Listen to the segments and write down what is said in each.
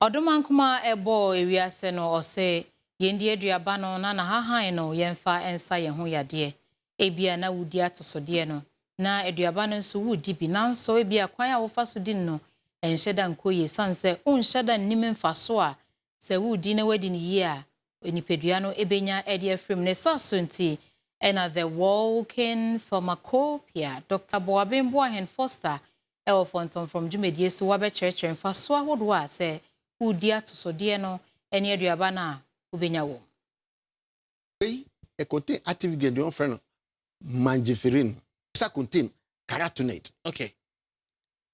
Odumankuma ebo ewiase no ose yendi aduaba no na hahan no yemfa ensa ye ho yade ebia na wudi atosode no na aduaba no nso wudi bi nanso ebia kwan a wofa so di no enhyeda nkoye sanse unhyeda nim mfaso a se wudi na wadi ni yi a onipadua no ebenya ede afrem ne saso nti ena the walking pharmacopoeia Dr. Obaahemaa Foster Fonton from Jumedie so wabe church mfaso ahodo a se wudi atosode no ene aduaba na ubenya wo. A contain active ingredient friend mangiferin. It contain carotenoid. Okay.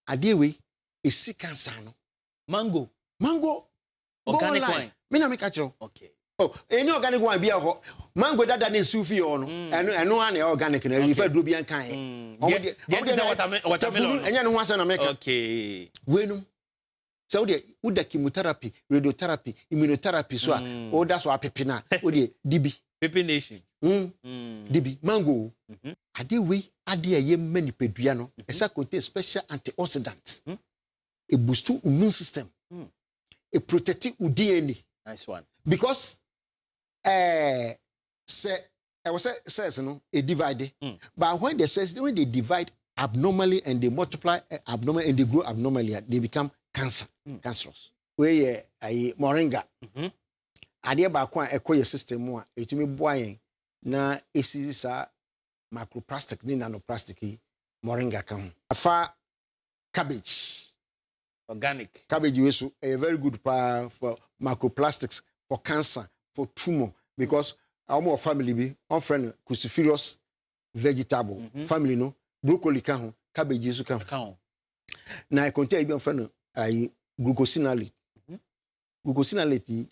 Adewe is cancer no. Mango. Organic wine. Me na me catch you. Okay. Oh, any organic wine be a mango that na sufi on. And no one organic na refer do bi an kan. Watermelon. Enya no ho na make. Okay. Wenum. So would chemotherapy, radiotherapy, immunotherapy so all that's what pepe na DB. Pepe nation. DB mango. Adewe ade ye mani pedua no. Esa contain special antioxidants. A boost immune system. A protect your DNA. Nice one. Because cells no a divide. But when the cells when they divide abnormally and they multiply abnormally and they grow abnormally, they become cancerous. Where a moringa. Ade ba kwa ekoye system a etumi boa yen na esi sa macroplastic ni nanoplastic moringa kan. Afa cabbage. Organic. Cabbage is a very good for macroplastics, for cancer, for tumor, because our family be on friend cruciferous vegetable family no broccoli kan cabbage is kan. Na I contain be on friend glucosinolate. Glucosinolate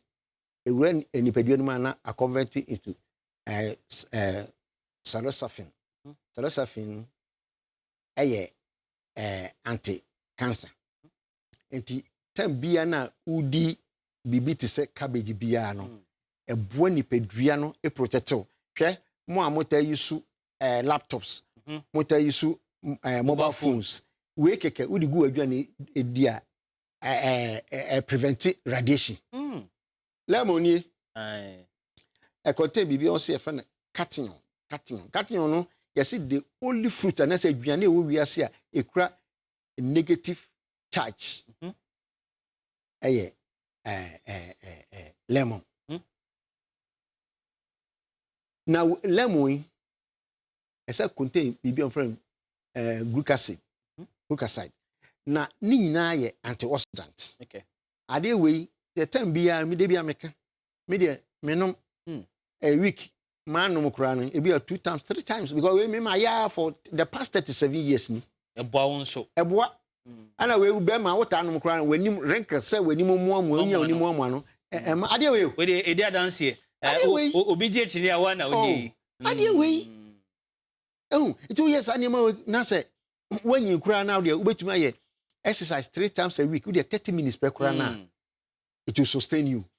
when any pediatric na are converted into sarosafin. Sarosafin anti-cancer. Enti tem bia na udi bibi te se cabbage bia no eboa nipadua no e protective hwe mo amota yusu laptops mota yusu mobile phones we keke udi gu adwane edia prevent radiation lemon e contain bibi on se friend catino no you see the only fruit and say adwane e wo wiase a ekura negative charge. Lemon. Now lemon contain bibi on friend glucoside. Na ni nyina ye antioxidant. Okay. Ade we the time bia me de bia meka. Me de menom a week man no kra no e bia 2 times 3 times because we me my year for the past 37 years ni. Eboa wonso. Eboa ana we be ma wota anum kra wanim renka se wanim muamu onya wanim muamu no ade we dey edi adanse obi je chiri awa na oni ade we it yes anima na se wanyi kra na de ubetumi aye exercise 3 times a week with 30 minutes per kra na it will sustain you